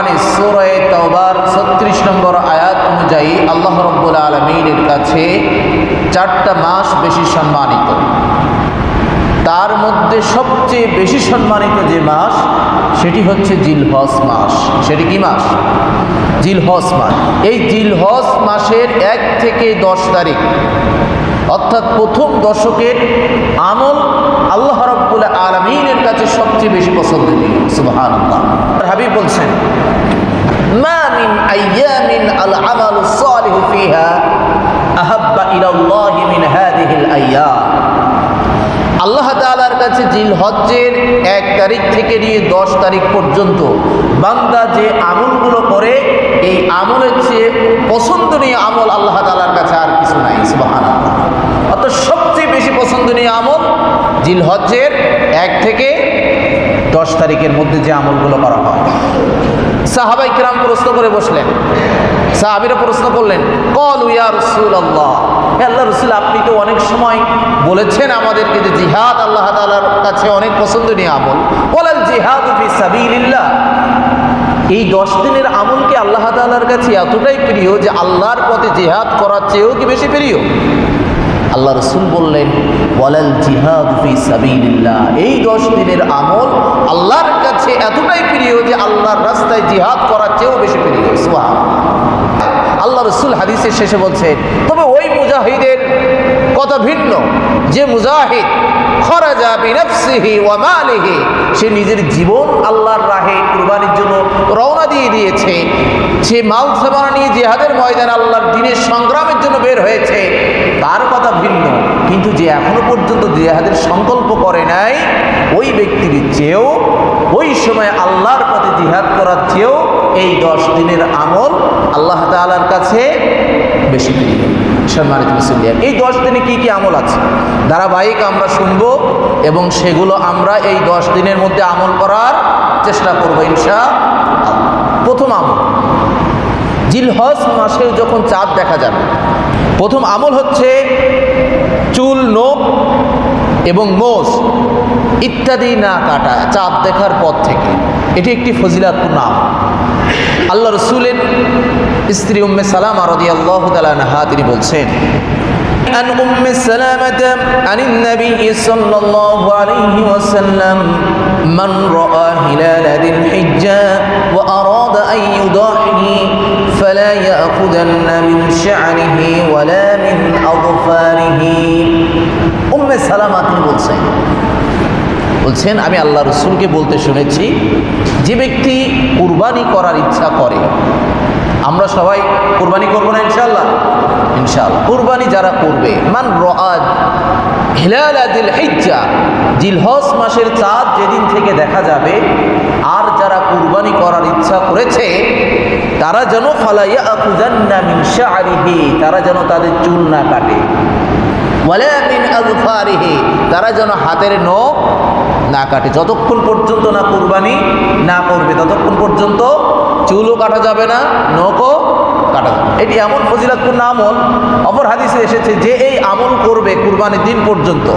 কোরআনে সূরা তাওবার 36 নম্বর আয়াত অনুযায়ী আল্লাহ রাব্বুল আলামিনের কাছে 4টা মাস বেশি সম্মানিত। তার মধ্যে সবচেয়ে বেশি সম্মানিত যে মাস সেটি হচ্ছে জিলহজ মাস। সেটি কি মাস? জিলহজ মাস। এই জিলহজ মাসের 1 থেকে 10 তারিখ অর্থাৎ প্রথম দশকের আমল আল্লাহ রাব্বুল আলামিনের কাছে সবচেয়ে বেশি পছন্দনীয়। সুবহানাল্লাহ। হাবিব বলছেন, মা মিন আইয়ামিন আল আমালুস সালিহু ফিহা আহাব্বা ইলাল্লাহি মিন হাযিহিল আইয়াম। আল্লাহ তাআলার কাছে জিলহজ্জের 1 তারিখ থেকে নিয়ে 10 তারিখ পর্যন্ত বান্দা যে আমলগুলো করে এই আমলের চেয়ে পছন্দনীয় আমল আল্লাহ তাআলার কাছে আর কিছু নাই। সুবহানাল্লাহ। অর্থাৎ সবচেয়ে বেশি পছন্দনীয় আমল জিলহজ্জের 1 থেকে 10 তারিখের মধ্যে যে আমলগুলো করা হয়। সাহাবায়ে কিরাম প্রশ্ন করে বসলেন। সাহাবীরা প্রশ্ন করলেন, ক্বালু ইয়া রাসূলুল্লাহ, হে আল্লাহর রাসূল, আপনি তো অনেক সময় বলেছেন আমাদেরকে যে জিহাদ আল্লাহ তাআলার কাছে অনেক পছন্দনীয় আমল। ওয়ালাল জিহাদু ফি সাবিলিল্লাহ। এই 10 দিনের আমলকে আল্লাহ তাআলার কাছে এতটাই প্রিয় যে আল্লাহর পথে জিহাদ করার চেয়েও কি বেশি প্রিয়? আল্লাহ রাসূল বললেন, ওয়ালাল জিহাদু ফি সাবিলিল্লাহ। এই 10 দিনের আমল আল্লাহর কাছে এতটাই প্রিয় যে আল্লাহর রাস্তায় জিহাদ করার চেয়েও বেশি প্রিয়। সুবহানাল্লাহ। আল্লাহ রাসূল হাদিসের শেষে বলছেন, তবে ওই মুজাহিদের কথা ভিন্ন যে মুজাহিদ খরাজা বিনাফসিহি ওয়া মালিহি, সে নিজের জীবন আল্লাহর রাহে কুরবানির জন্য রওনা দিয়ে দিয়েছে, সে মাল সামানা নিয়ে জিহাদের ময়দানে আল্লাহর দ্বীনের সংগ্রামের জন্য বের হয়েছে, তার কথা ভিন্ন। কিন্তু যে এখনো পর্যন্ত জিহাদের সংকল্প করে নাই, ওই ব্যক্তির চেয়েও ওই সময় আল্লাহর পথে জিহাদ করার চেয়েও এই 10 দিনের আমল আল্লাহ তাআলার কাছে বেশি প্রিয়। সম্মানিত মুসলিম, এই 10 দিনে কি কি আমল আছে ধারাবাহিক আমরা শুনবো এবং সেগুলো আমরা এই 10 দিনের মধ্যে আমল করার চেষ্টা করবো ইনশাআল্লাহ। প্রথম আমল, জিলহজ মাসে যখন চাঁদ দেখা যাবে, প্রথম আমল হচ্ছে চুল, নখ এবং মোষ ইত্যাদি না কাটা চাঁদ দেখার পর থেকে। এটি একটি ফজিলাতপূর্ণ আমল। আল্লাহ রাসূলের স্ত্রী উম্মে সালামা রাদিয়াল্লাহু তাআলা আনহা তিনি বলছেন, عن أم سلامة عن النبي صلى الله عليه وسلم من رأى هلال ذي الحجة وأراد أن يضحي فلا يأخذن من شعره ولا من أظفاره। أم سلامة তিনি বলছেন, আমি আল্লাহ রাসূলকে বলতে শুনেছি, যে ব্যক্তি কুরবানি করার ইচ্ছা করে, আমরা সবাই কুরবানি করবো না ইনশাআল্লাহ? ইনশাআল্লাহ। কুরবানি যারা করবে, মান রাআ হিলাল যিল হিজ্জা, জিলহজ মাসের চাঁদ যেদিন থেকে দেখা যাবে, আর যারা কুরবানি করার ইচ্ছা করেছে তারা যেন ফালা ইয়াখুযান্না মিন শা'রিহি, তারা যেন তাদের চুল না কাটে, ওয়ালা মিন আযফারিহি, তারা যেন হাতের নখ না কাটে। যতক্ষণ পর্যন্ত না কুরবানি না করবে ততক্ষণ পর্যন্ত চুলও কাটা যাবে না, নখও কাটা যাবে। এটি এমন ফজিলাতপূর্ণ আমল। অপর হাদিসে এসেছে যে এই আমল করবে কুরবানির দিন পর্যন্ত,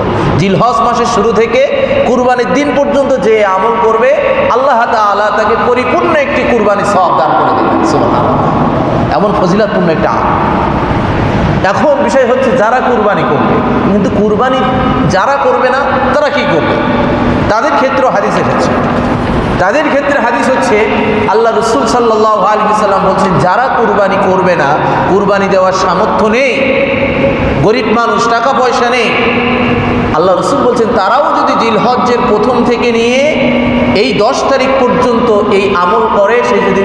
জিলহজ মাসের শুরু থেকে কুরবানির দিন পর্যন্ত যে আমল করবে, আল্লাহ তাআলা তাকে পরিপূর্ণ একটি কুরবানির সওয়াব দান করে দেবেন। সুবহানাল্লাহ। এমন ফজিলাতপূর্ণ একটা আমল। এখন বিষয় হচ্ছে যারা কুরবানি করবে, কিন্তু কুরবানি যারা করবে না তারা কি করবে? তাদের ক্ষেত্রেও হাদিস এসেছে। তাদের ক্ষেত্রে হাদিস হচ্ছে, আল্লাহ রাসূল সাল্লাল্লাহু আলাইহি ওয়াসাল্লাম বলছেন, যারা কুরবানি করবে না, কুরবানি দেওয়ার সামর্থ্য নেই, গরিব মানুষ, টাকা পয়সা নেই, আল্লাহ রাসূল বলছেন তারাও যদি জিলহজ্জের প্রথম থেকে নিয়ে এই 10 তারিখ পর্যন্ত এই আমল করে, সে যদি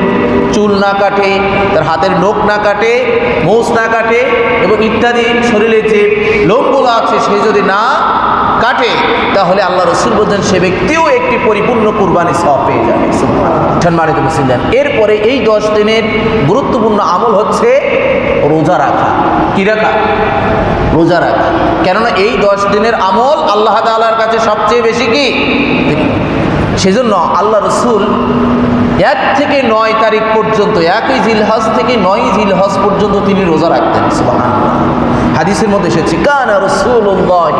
চুল না কাটে, তার হাতের নখ না কাটে, মোষ না কাটে এবং ইত্যাদি শরীরে যে লোমগুলো আছে সে যদি না কাটে, তাহলে আল্লাহ রাসূল বলেন সে ব্যক্তিও একটি পরিপূর্ণ কুরবানি সওয়াব পেয়ে যাবে। সম্মানিত মুসলিম, এরপরে এই 10 দিনের গুরুত্বপূর্ণ আমল হচ্ছে রোজা রাখা। কি রাখা? রোজা রাখা। কেননা এই 10 দিনের আমল আল্লাহ তাআলার কাছে সবচেয়ে বেশি কি? সেজন্য আল্লাহ রাসূল 1 থেকে 9 তারিখ পর্যন্ত, 1 জিলহজ থেকে 9 জিলহজ পর্যন্ত তিনি রোজা রাখতেন। সুবহানাল্লাহ। হাদিসের মধ্যে এসেছে, কানা রাসূলুল্লাহ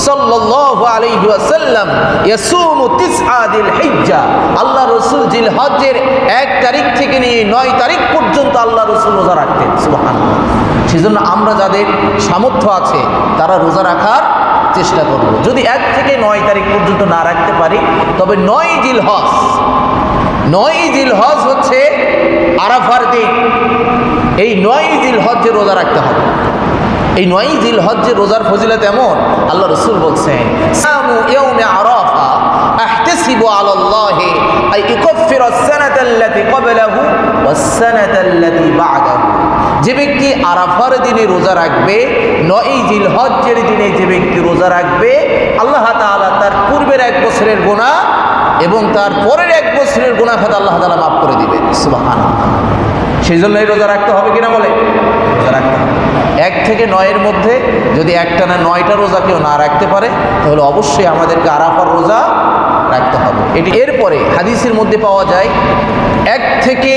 সাল্লাল্লাহু আলাইহি ওয়াসাল্লাম ইয়াসুমু 9 জিলহিজ্জা। আল্লাহ রাসূল জিলহজ্জের 1 তারিখ থেকে থেকে নিয়ে 9 তারিখ পর্যন্ত আল্লাহ রসুল রোজা রাখতেন। সুবহানাল্লাহ। সেজন্য আমরা যাদের সামর্থ্য আছে তারা রোজা রাখার চেষ্টা করব। যদি 1 থেকে 9 তারিখ পর্যন্ত না রাখতে পারি তবে 9 জিলহজ হচ্ছে আরাফার দিন। এই 9 জিলহজ্জে রোজা রাখতে হবে। এই 9 জিলহজ্জে রোজার ফজিলত এমন, আল্লাহ রাসূল বলছেন সামু ইয়াউমে আরাফা আহতাসিবু আলাল্লাহি আই ইকাফিরা আস-সানাতা আল্লাতী ক্বাবলাহু ওয়াস-সানাতা আল্লাতী বা'দাহু। যে ব্যক্তি আরাফার দিনে রোজা রাখবে, 9 জিলহজ্জের দিনে যে ব্যক্তি রোজা রাখবে, আল্লাহ তাআলা তার পূর্বের 1 বছরের গুনাহ এবং তার পরের 1 বছরের গুনাহ খাতা আল্লাহ তাআলা মাফ করে দিবেন। সুবহানাল্লাহ। সেই জন্যই রোজা রাখতে হবে কিনা বলে? রোজা রাখতে হবে। 1 থেকে 9-এর মধ্যে যদি একটানা 9টা রোজা কেউ না রাখতে পারে তাহলে অবশ্যই আমাদেরকে আরাফার রোজা রাখতে হবে। এটি এরপরে হাদিসের মধ্যে পাওয়া যায় 1 থেকে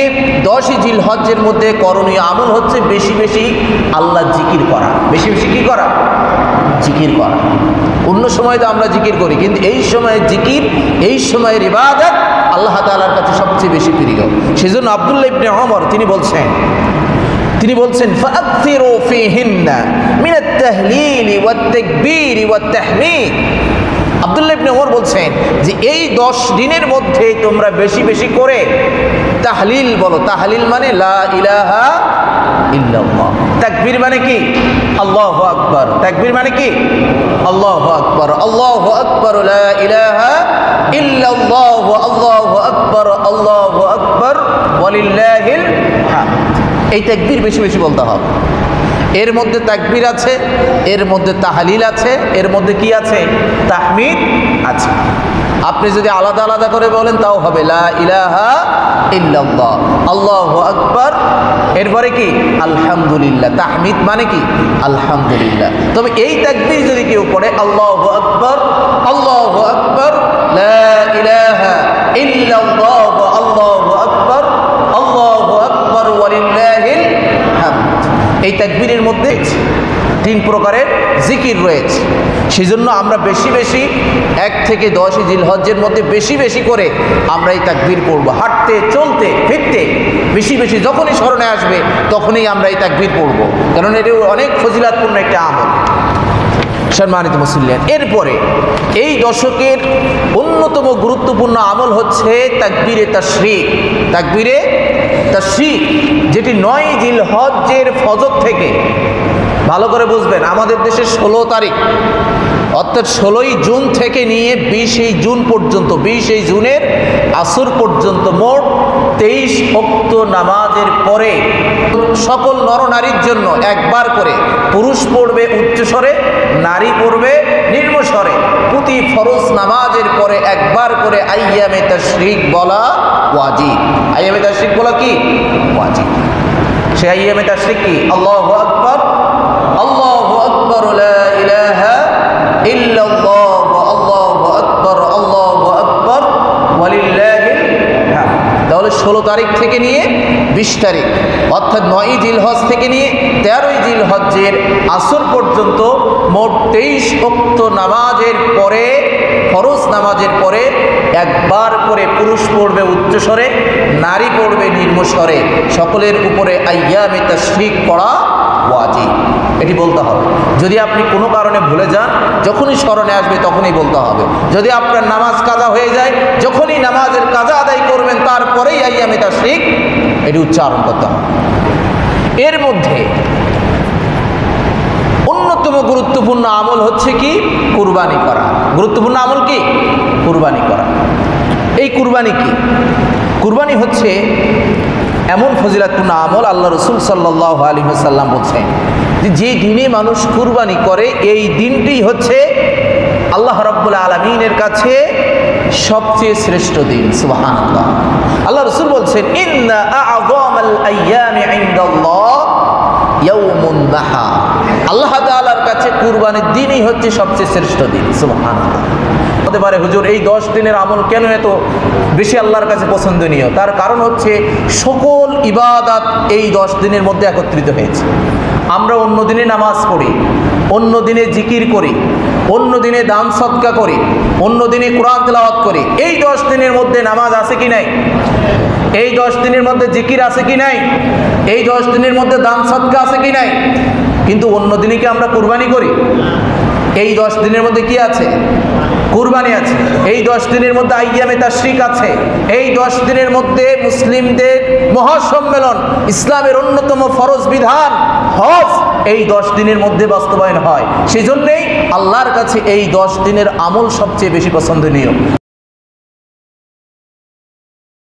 10 জিলহজ্জের মধ্যে করণীয় আমল হচ্ছে বেশি বেশি আল্লাহ জিকির করা। বেশি বেশি কি করা? জিকির করা। অন্য সময় তো আমরা জিকির করি, কিন্তু এই সময়ের জিকির, এই সময়ের ইবাদত আল্লাহ তাআলার কাছে সবচেয়ে বেশি প্রিয়। সেজন্য আব্দুল্লাহ ইবনে ওমর তিনি বলছেন ফাআকসিরু ফীহিন্না মিনাত তাহলিল ওয়াত তাকবীর ওয়াত তাহমিদ। আব্দুল্লাহ ইবনে ওমর বলছেন যে এই 10 দিনের মধ্যে তোমরা বেশি বেশি করে তাহলিল বলো। তাহলিল মানে লা ইলাহা ইল্লাল্লাহ। তাকবীর মানে কি? আল্লাহু আকবার। তাকবীর মানে কি? আল্লাহু আকবার। আল্লাহু আকবার লা ইলাহা ইল্লাল্লাহ আল্লাহু আকবার আল্লাহু আকবার ওয়ালিল্লাহিল হামদ। এই তাকবীর বেশি বেশি বলতে হবে। এর মধ্যে তাকবীর আছে, এর মধ্যে তাহলিল আছে, এর মধ্যে কি আছে? তাহমিদ আছে। আপনি যদি আলাদা আলাদা করে বলেন তাও হবে লা ইলাহা ইল্লাল্লাহ আল্লাহু আকবার, এরপরে কি? আলহামদুলিল্লাহ। তাহমিদ মানে কি? আলহামদুলিল্লাহ। তবে এই তাকবীর যদি কেউ পড়ে আল্লাহু আকবার লা ইলাহা ইল্লাল্লাহ আল্লাহু আকবার ওয়ালিল্লাহিল হামদ, এই তাকবীরের মধ্যে 3 প্রকারের জিকির রয়েছে। সেজন্য আমরা বেশি বেশি 1 থেকে 10 জিলহজ্জের মধ্যে বেশি বেশি করে আমরা এই তাকবীর পড়ব। হাঁটতে, চলতে, ফিরতে বেশি বেশি যখনই স্মরণে আসবে তখনই আমরা এই তাকবীর পড়ব, কারণ এটা অনেক ফজিলাতপূর্ণ একটা আমল। সম্মানিত মুসলিম, এরপরে এই দশকের অন্যতম গুরুত্বপূর্ণ আমল হচ্ছে তাকবীরে তাশরিক। তাকবীরে তাশরিক যেটি 9 জিলহজ্জের ফজর থেকে, ভালো করে বুঝবেন, আমাদের দেশে 16 তারিখ অর্থাৎ 16ই জুন থেকে নিয়ে 20 জুন পর্যন্ত, 20 জুনের আসর পর্যন্ত মোট 23 ওয়াক্ত নামাজের পরে সকল নরনারীর জন্য একবার করে, পুরুষ পড়বে উচ্চস্বরে, নারী পড়বে নিম্নস্বরে, প্রতি ফরজ নামাজের পরে একবার করে আইয়ামে তাশরিক বলা ওয়াজিব। আইয়ামে তাশরিক বলা কি? ওয়াজিব। সে আইয়ামে তাশরিক কি? আল্লাহু আকবার লা ইলাহা ইল্লাল্লাহ আল্লাহু আকবার ওয়ালিল্লাহিল হামদ। তাহলে 16 তারিখ থেকে নিয়ে 20 তারিখ অর্থাৎ 9 জিলহজ থেকে নিয়ে 13 জিলহজ্জের আসর পর্যন্ত মোট 23 ওয়াক্ত নামাজের পরে, ফরজ নামাজের পরে একবার করে পুরুষ পড়বে উচ্চস্বরে, নারী পড়বে নিম্নস্বরে, সকলের উপরে আইয়ামে তাশরিক পড়া ওয়াজিব। এটি বলতে হবে। যদি আপনি কোনো কারণে ভুলে যান, যখনই স্মরণে আসবে তখনই বলতে হবে। যদি আপনার নামাজ কাজা হয়ে যায়, যখনই নামাজের কাজা আদায় করবেন তারপরেই আইয়ামে তাশরিক এটি উচ্চারণ করতে হবে। এর মধ্যে অন্যতম গুরুত্বপূর্ণ আমল হচ্ছে কি? কুরবানি করা। গুরুত্বপূর্ণ আমল কি? কুরবানি করা। এই কুরবানি কি? কুরবানি হচ্ছে এমন ফজিলাতপূর্ণ আমল, আল্লাহ রাসূল সাল্লাল্লাহু আলাইহি ওয়াসাল্লাম বলছেন যে দিনে মানুষ কুরবানি করে এই দিনটি হচ্ছে আল্লাহ রাব্বুল আলামিনের কাছে সবচেয়ে শ্রেষ্ঠ দিন। সুবহানাল্লাহ। আল্লাহ রাসূল বলছেন ইন্না আ'যামাল আইয়ামি ইনদাল্লাহ ইয়াউমুন নাহার। আল্লাহ তাআলার কাছে কুরবানির দিনই হচ্ছে সবচেয়ে শ্রেষ্ঠ দিন। সুবহানাল্লাহ। হতে পারে হুজুর এই 10 দিনের আমল কেন এত বেশি আল্লাহর কাছে পছন্দনীয়? তার কারণ হচ্ছে সকল ইবাদত এই 10 দিনের মধ্যে একত্রিত হয়েছে। আমরা অন্য দিনে নামাজ পড়ি, অন্য দিনে জিকির করি, অন্য দিনে দান সদকা করি, অন্য দিনে কোরআন তেলাওয়াত করি। এই 10 দিনের মধ্যে নামাজ আছে কি নাই? এই 10 দিনের মধ্যে জিকির আছে কি নাই? এই 10 দিনের মধ্যে দান সদকা আছে কি নাই? কিন্তু অন্য দিনে কি আমরা কুরবানি করি? এই 10 দিনের মধ্যে কি আছে? কুরবানি আছে। এই 10 দিনের মধ্যে আইয়ামে তাশরিক আছে। এই 10 দিনের মধ্যে মুসলিমদের মহাসম্মেলন, ইসলামের অন্যতম ফরজ বিধান হজ এই 10 দিনের মধ্যে বাস্তবায়ন হয়। সেজন্যই আল্লাহর কাছে এই 10 দিনের আমল সবচেয়ে বেশি পছন্দনীয়।